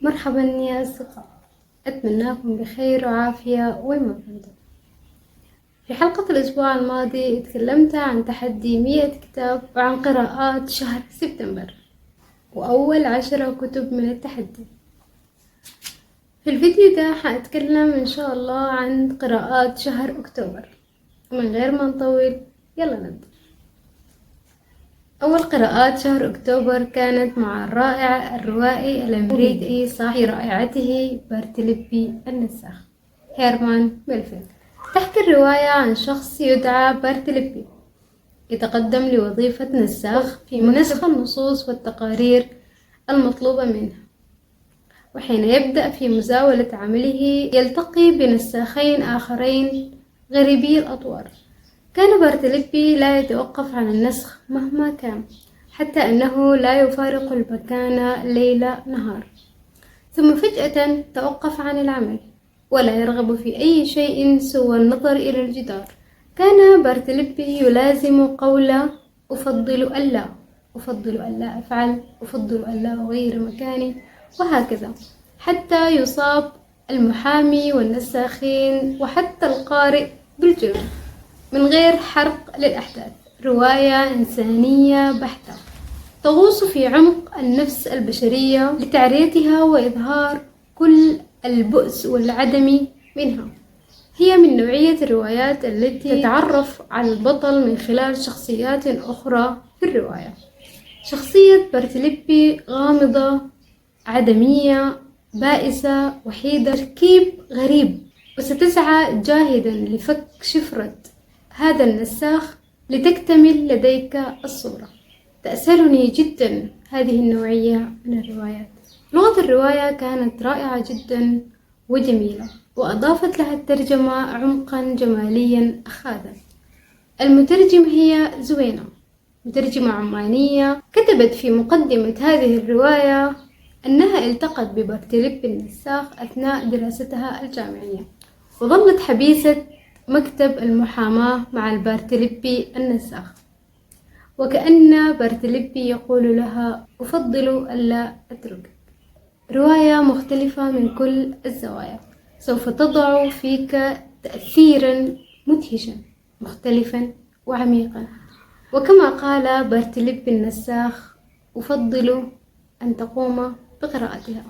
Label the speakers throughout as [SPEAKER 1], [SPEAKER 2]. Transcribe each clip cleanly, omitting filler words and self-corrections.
[SPEAKER 1] مرحبا يا أصدقاء، أتمنىكم بخير وعافية وين ما كنتم. في حلقة الأسبوع الماضي تكلمت عن تحدي 100 كتاب وعن قراءات شهر سبتمبر وأول 10 كتب من التحدي. في الفيديو ده حأتكلم إن شاء الله عن قراءات شهر أكتوبر، ومن غير ما نطول يلا نبدأ. أول قراءات شهر أكتوبر كانت مع الرائع الروائي الأمريكي صاحب رائعته بارتلبي النساخ هيرمان ميلفيلد. تحكي الرواية عن شخص يدعى بارتلبي يتقدم لوظيفة نساخ في نسخ النصوص والتقارير المطلوبة منه، وحين يبدأ في مزاولة عمله يلتقي بنساخين آخرين غريبي الأطوار. كان بارتلبي لا يتوقف عن النسخ مهما كان، حتى أنه لا يفارق المكان ليل نهار، ثم فجأة توقف عن العمل ولا يرغب في أي شيء سوى النظر إلى الجدار. كان بارتلبي يلازم قول أفضل ألا، أفضل ألا أفعل، أفضل ألا أغير مكاني، وهكذا حتى يصاب المحامي والنساخين وحتى القارئ بالجنون من غير حرق للأحداث. رواية إنسانية بحتة تغوص في عمق النفس البشرية لتعريتها وإظهار كل البؤس والعدم منها. هي من نوعية الروايات التي تتعرف على البطل من خلال شخصيات أخرى في الرواية. شخصية بارتلبي غامضة، عدمية، بائسة، وحيدة، تركيب غريب، وستسعى جاهدا لفك شفرة هذا النساخ لتكتمل لديك الصورة. تأسرني جدا هذه النوعية من الروايات. لغة الرواية كانت رائعة جدا وجميلة، وأضافت لها الترجمة عمقا جماليا أخاذا. المترجم هي زوينة، مترجمة عمانية، كتبت في مقدمة هذه الرواية أنها التقت ببارتلبي النساخ أثناء دراستها الجامعية، وظلت حبيسة مكتب المحاماة مع البارتلبي النساخ، وكأن بارتلبي يقول لها أفضل ألا أتركك. رواية مختلفة من كل الزوايا، سوف تضع فيك تأثيرا مدهشا مختلفا وعميقا. وكما قال بارتلبي النساخ أفضل أن تقوم بقراءتها.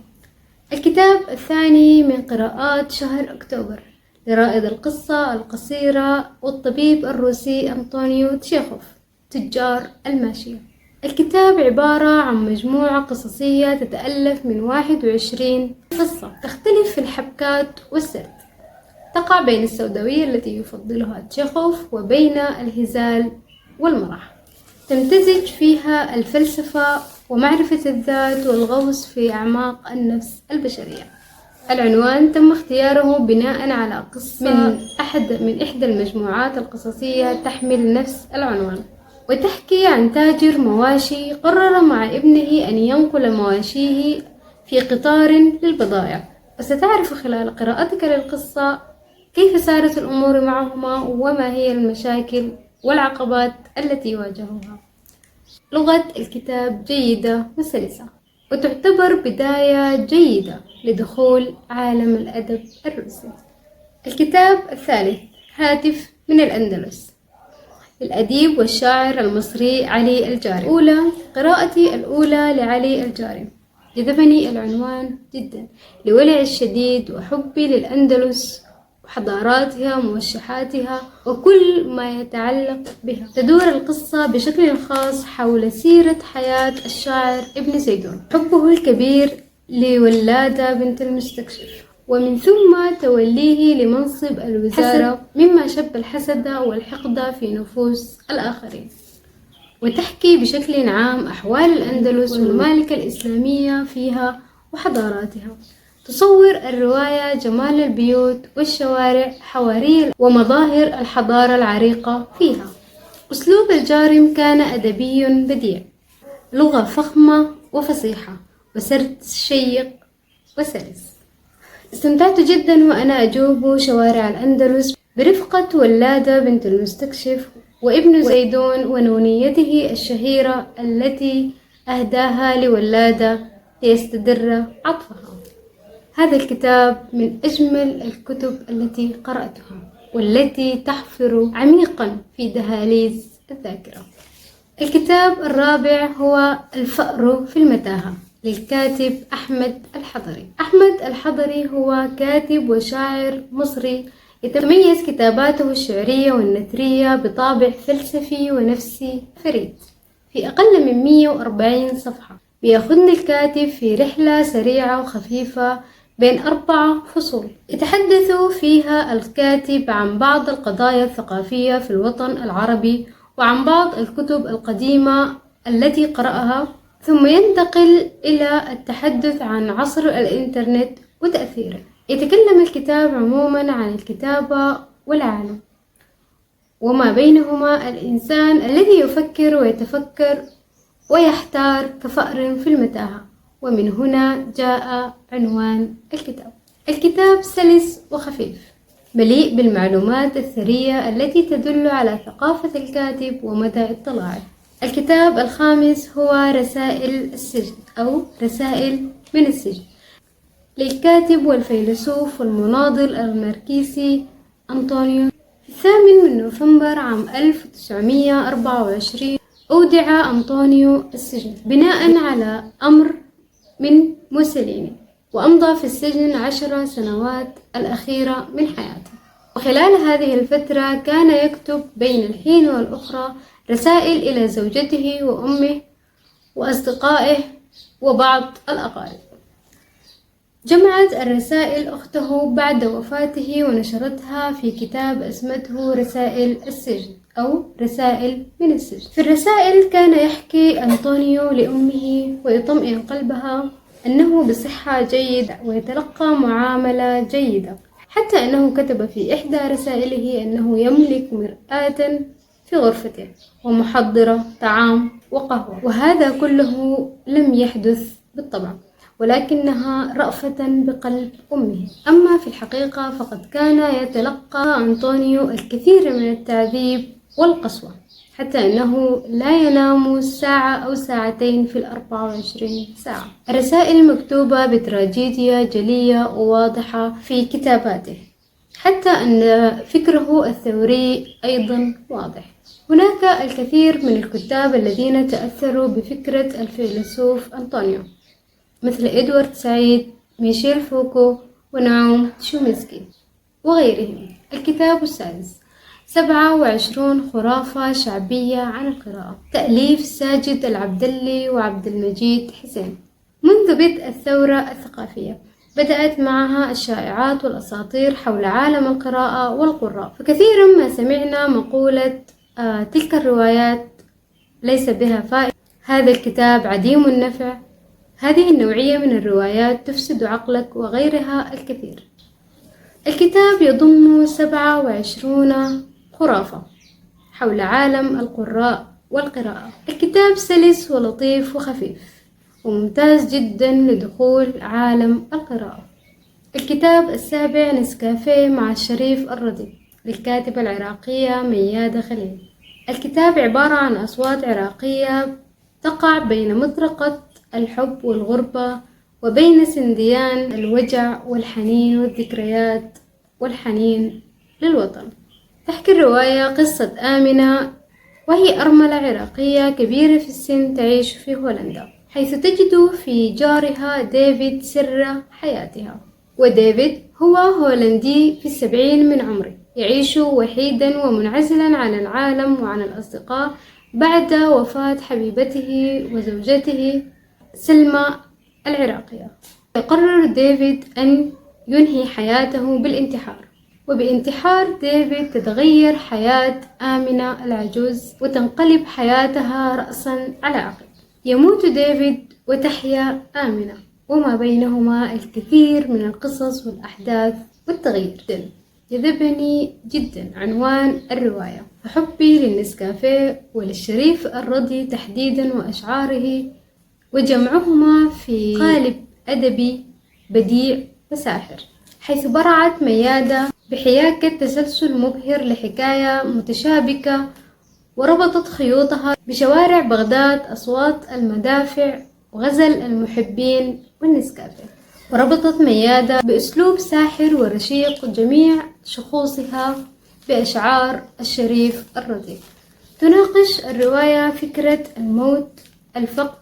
[SPEAKER 1] الكتاب الثاني من قراءات شهر أكتوبر لرائد القصة القصيرة والطبيب الروسي أنطونيو تشيخوف، تجار الماشية. الكتاب عبارة عن مجموعة قصصية تتألف من 21 قصة تختلف في الحبكات والسرد، تقع بين السوداوية التي يفضلها تشيخوف وبين الهزال والمرح. تمتزج فيها الفلسفة ومعرفة الذات والغوص في أعماق النفس البشرية. العنوان تم اختياره بناء على قصة من إحدى المجموعات القصصية تحمل نفس العنوان، وتحكي عن تاجر مواشي قرر مع ابنه أن ينقل مواشيه في قطار للبضائع. وستعرف خلال قراءتك للقصة كيف سارت الأمور معهما وما هي المشاكل والعقبات التي يواجهها. لغة الكتاب جيدة وسلسة، وتعتبر بداية جيدة لدخول عالم الأدب الروسي. الكتاب الثالث هاتف من الأندلس للأديب والشاعر المصري علي الجاري. قراءتي الأولى لعلي الجاري جذبني العنوان جدا لولعي الشديد وحبي للأندلس وحضاراتها وموشحاتها وكل ما يتعلق بها. تدور القصة بشكل خاص حول سيرة حياة الشاعر ابن زيدون، حبه الكبير لولادة بنت المستكشف، ومن ثم توليه لمنصب الوزارة، مما شب الحسد والحقد في نفوس الآخرين. وتحكي بشكل عام أحوال الأندلس والممالك الإسلامية فيها وحضاراتها. تصور الرواية جمال البيوت والشوارع حواري ومظاهر الحضارة العريقة فيها. أسلوب الجارم كان أدبي بديع، لغة فخمة وفصيحة، وسرد شيق وسلس. استمتعت جدا وأنا أجوب شوارع الأندلس برفقة ولادة بنت المستكشف وابن زيدون ونونيته الشهيرة التي أهداها لولادة ليستدر عطفها. هذا الكتاب من أجمل الكتب التي قرأتها، والتي تحفر عميقا في دهاليز الذاكرة. الكتاب الرابع هو الفأر في المتاهة للكاتب أحمد الحضري. أحمد الحضري هو كاتب وشاعر مصري يتميز كتاباته الشعرية والنثرية بطابع فلسفي ونفسي فريد. في أقل من 140 صفحة بياخدنا الكاتب في رحلة سريعة وخفيفة بين 4 فصول يتحدث فيها الكاتب عن بعض القضايا الثقافية في الوطن العربي وعن بعض الكتب القديمة التي قرأها، ثم ينتقل إلى التحدث عن عصر الإنترنت وتأثيره. يتكلم الكتاب عموما عن الكتابة والعالم وما بينهما، الإنسان الذي يفكر ويتفكر ويحتار كفأر في المتاهة، ومن هنا جاء عنوان الكتاب. الكتاب سلس وخفيف مليء بالمعلومات الثرية التي تدل على ثقافة الكاتب ومدى اطلاعه. الكتاب الخامس هو رسائل السجن أو رسائل من السجن للكاتب والفيلسوف والمناضل الماركسي أنطونيو. في 8 نوفمبر عام 1924 أودع أنطونيو السجن بناء على أمر من موسوليني، وأمضى في السجن 10 سنوات الأخيرة من حياته. وخلال هذه الفترة كان يكتب بين الحين والأخرى رسائل إلى زوجته وأمه وأصدقائه وبعض الأقارب. جمعت الرسائل أخته بعد وفاته ونشرتها في كتاب اسمته رسائل السجن أو رسائل من السجن. في الرسائل كان يحكي أنطونيو لأمه ويطمئن قلبها أنه بصحة جيدة ويتلقى معاملة جيدة، حتى أنه كتب في إحدى رسائله أنه يملك مرآة في غرفته ومحضرة طعام وقهوة، وهذا كله لم يحدث بالطبع، ولكنها رأفة بقلب أمه. أما في الحقيقة فقد كان يتلقى أنطونيو الكثير من التعذيب والقسوة، حتى أنه لا ينام ساعة أو ساعتين في 24 ساعة. الرسائل مكتوبة بتراجيديا جلية وواضحة في كتاباته، حتى أن فكره الثوري أيضا واضح. هناك الكثير من الكتاب الذين تأثروا بفكرة الفيلسوف أنطونيو مثل إدوارد سعيد، ميشيل فوكو، ونعوم تشومسكي وغيرهم. الكتاب السادس 27 خرافة شعبية عن القراءة، تأليف ساجد العبدلي وعبد المجيد حسين. منذ بدء الثورة الثقافية بدأت معها الشائعات والأساطير حول عالم القراءة والقراء، فكثيرا ما سمعنا مقولة تلك الروايات ليس بها فائدة، هذا الكتاب عديم النفع، هذه النوعية من الروايات تفسد عقلك، وغيرها الكثير. الكتاب يضم 27 خرافة حول عالم القراء والقراءة. الكتاب سلس ولطيف وخفيف وممتاز جدا لدخول عالم القراءة. الكتاب السابع نسكافيه مع الشريف الرضي للكاتبة العراقية ميادة خليل. الكتاب عبارة عن أصوات عراقية تقع بين مطرقة الحب والغربة وبين سنديان الوجع والحنين والذكريات والحنين للوطن. تحكي الرواية قصة آمنة، وهي أرملة عراقية كبيرة في السن تعيش في هولندا، حيث تجد في جارها ديفيد سر حياتها. وديفيد هو هولندي في 70 من عمره، يعيش وحيدا ومنعزلا عن العالم وعن الأصدقاء بعد وفاة حبيبته وزوجته سلمى العراقية. يقرر ديفيد أن ينهي حياته بالانتحار، وبانتحار ديفيد تتغير حياة آمنة العجوز وتنقلب حياتها رأسا على عقب. يموت ديفيد وتحيا آمنة، وما بينهما الكثير من القصص والأحداث والتغيير. جذبني جدا عنوان الرواية، فحبي للنسكافيه وللشريف الرضي تحديدا وأشعاره، وجمعهما في قالب أدبي بديع وساحر، حيث برعت ميادة بحياكة تسلسل مبهر لحكاية متشابكة، وربطت خيوطها بشوارع بغداد، أصوات المدافع، وغزل المحبين والنسكافيه. وربطت ميادة بأسلوب ساحر ورشيق جميع شخوصها بأشعار الشريف الرديء. تناقش الرواية فكرة الموت، الفقد،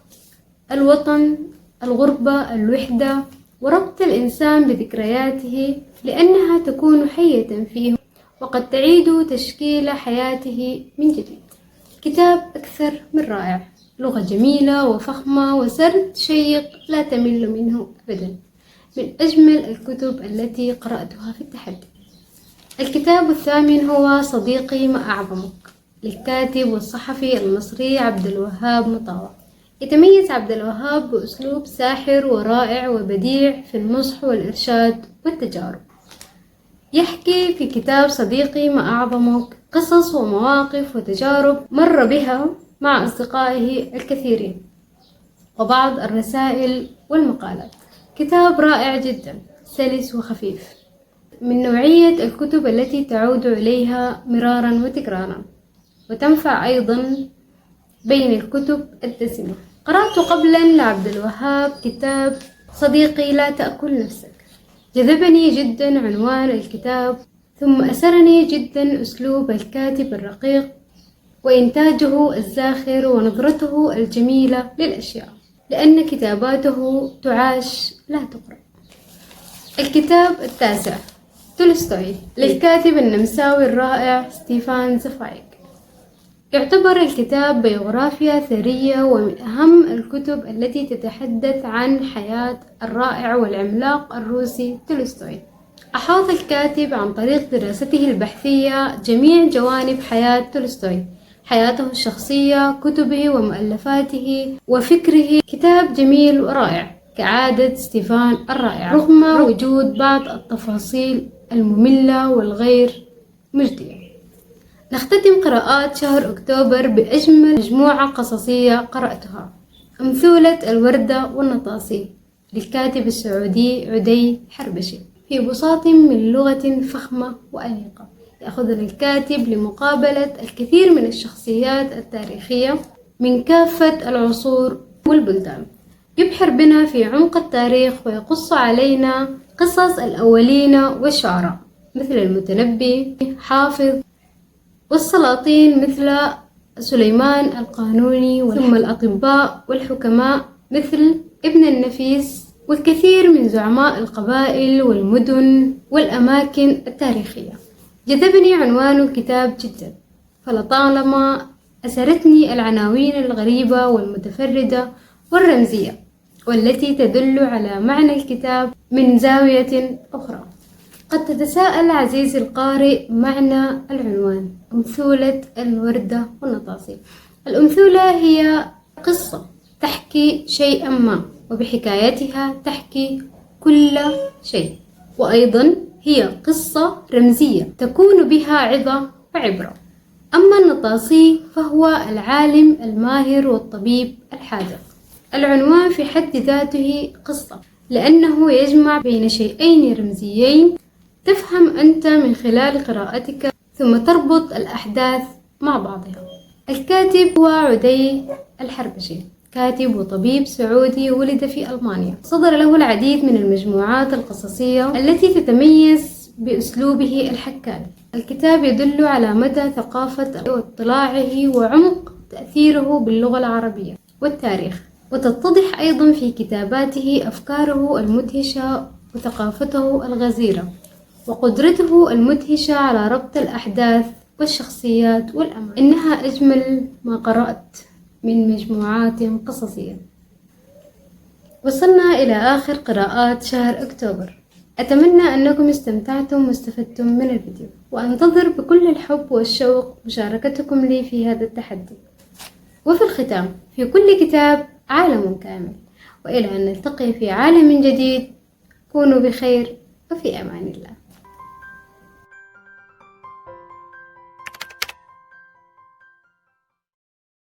[SPEAKER 1] الوطن، الغربة، الوحدة، وربط الإنسان بذكرياته لأنها تكون حية فيه وقد تعيد تشكيل حياته من جديد. كتاب أكثر من رائع، لغة جميلة وفخمة وسرد شيق لا تمل منه أبدا، من أجمل الكتب التي قرأتها في التحدي. الكتاب الثامن هو صديقي ما أعظمك، للكاتب والصحفي المصري عبد الوهاب مطاوع. يتميز عبد الوهاب بأسلوب ساحر ورائع وبديع في النصح والإرشاد والتجارب. يحكي في كتاب صديقي ما أعظمك قصص ومواقف وتجارب مر بها مع أصدقائه الكثيرين وبعض الرسائل والمقالات. كتاب رائع جدا، سلس وخفيف، من نوعية الكتب التي تعود إليها مرارا وتكرارا وتنفع أيضا بين الكتب الدسمة. قرأت قبلا لعبد الوهاب كتاب صديقي لا تأكل نفسك، جذبني جدا عنوان الكتاب، ثم أسرني جدا أسلوب الكاتب الرقيق وإنتاجه الزاخر ونظرته الجميلة للأشياء، لأن كتاباته تعاش لا تقرأ. الكتاب التاسع تولستوي، للكاتب النمساوي الرائع ستيفان زفايك. يعتبر الكتاب بيوغرافيا ثرية ومن أهم الكتب التي تتحدث عن حياة الرائع والعملاق الروسي تولستوي. أحاط الكاتب عن طريق دراسته البحثية جميع جوانب حياة تولستوي، حياته الشخصية، كتبه ومؤلفاته وفكره. كتاب جميل ورائع كعادة ستيفان الرائع، رغم وجود بعض التفاصيل المملة والغير مجدية. نختتم قراءات شهر أكتوبر بأجمل مجموعة قصصية قرأتها، أمثولة الوردة والنطاسي، للكاتب السعودي عدي حربشي، في بساط من لغة فخمة وأنيقة. يأخذنا الكاتب لمقابلة الكثير من الشخصيات التاريخية من كافة العصور والبلدان، يبحر بنا في عمق التاريخ ويقص علينا قصص الأولين والشعراء مثل المتنبي، حافظ، والسلاطين مثل سليمان القانوني، ثم الأطباء والحكماء مثل ابن النفيس، والكثير من زعماء القبائل والمدن والأماكن التاريخية. جذبني عنوان الكتاب جدا، فلطالما أسرتني العناوين الغريبة والمتفردة والرمزية والتي تدل على معنى الكتاب من زاوية أخرى. قد تتساءل عزيزي القارئ معنى العنوان أمثولة الوردة والنطاسي. الأمثولة هي قصة تحكي شيئا ما، وبحكايتها تحكي كل شيء، وأيضا هي قصة رمزية تكون بها عظة وعبرة. أما النطاسي فهو العالم الماهر والطبيب الحاذق. العنوان في حد ذاته قصة، لأنه يجمع بين شيئين رمزيين تفهم أنت من خلال قراءتك ثم تربط الأحداث مع بعضها. الكاتب هو عدي الحربشي، كاتب وطبيب سعودي ولد في ألمانيا. صدر له العديد من المجموعات القصصية التي تتميز بأسلوبه الحكاي. الكتاب يدل على مدى ثقافة واطلاعه وعمق تأثيره باللغة العربية والتاريخ، وتتضح أيضا في كتاباته أفكاره المدهشة وثقافته الغزيرة وقدرته المدهشة على ربط الأحداث والشخصيات والأماكن. إنها أجمل ما قرأت من مجموعات قصصية. وصلنا إلى آخر قراءات شهر أكتوبر. أتمنى أنكم استمتعتم واستفدتم من الفيديو، وأنتظر بكل الحب والشوق مشاركتكم لي في هذا التحدي. وفي الختام، في كل كتاب عالم كامل، وإلى أن نلتقي في عالم جديد، كونوا بخير وفي أمان الله.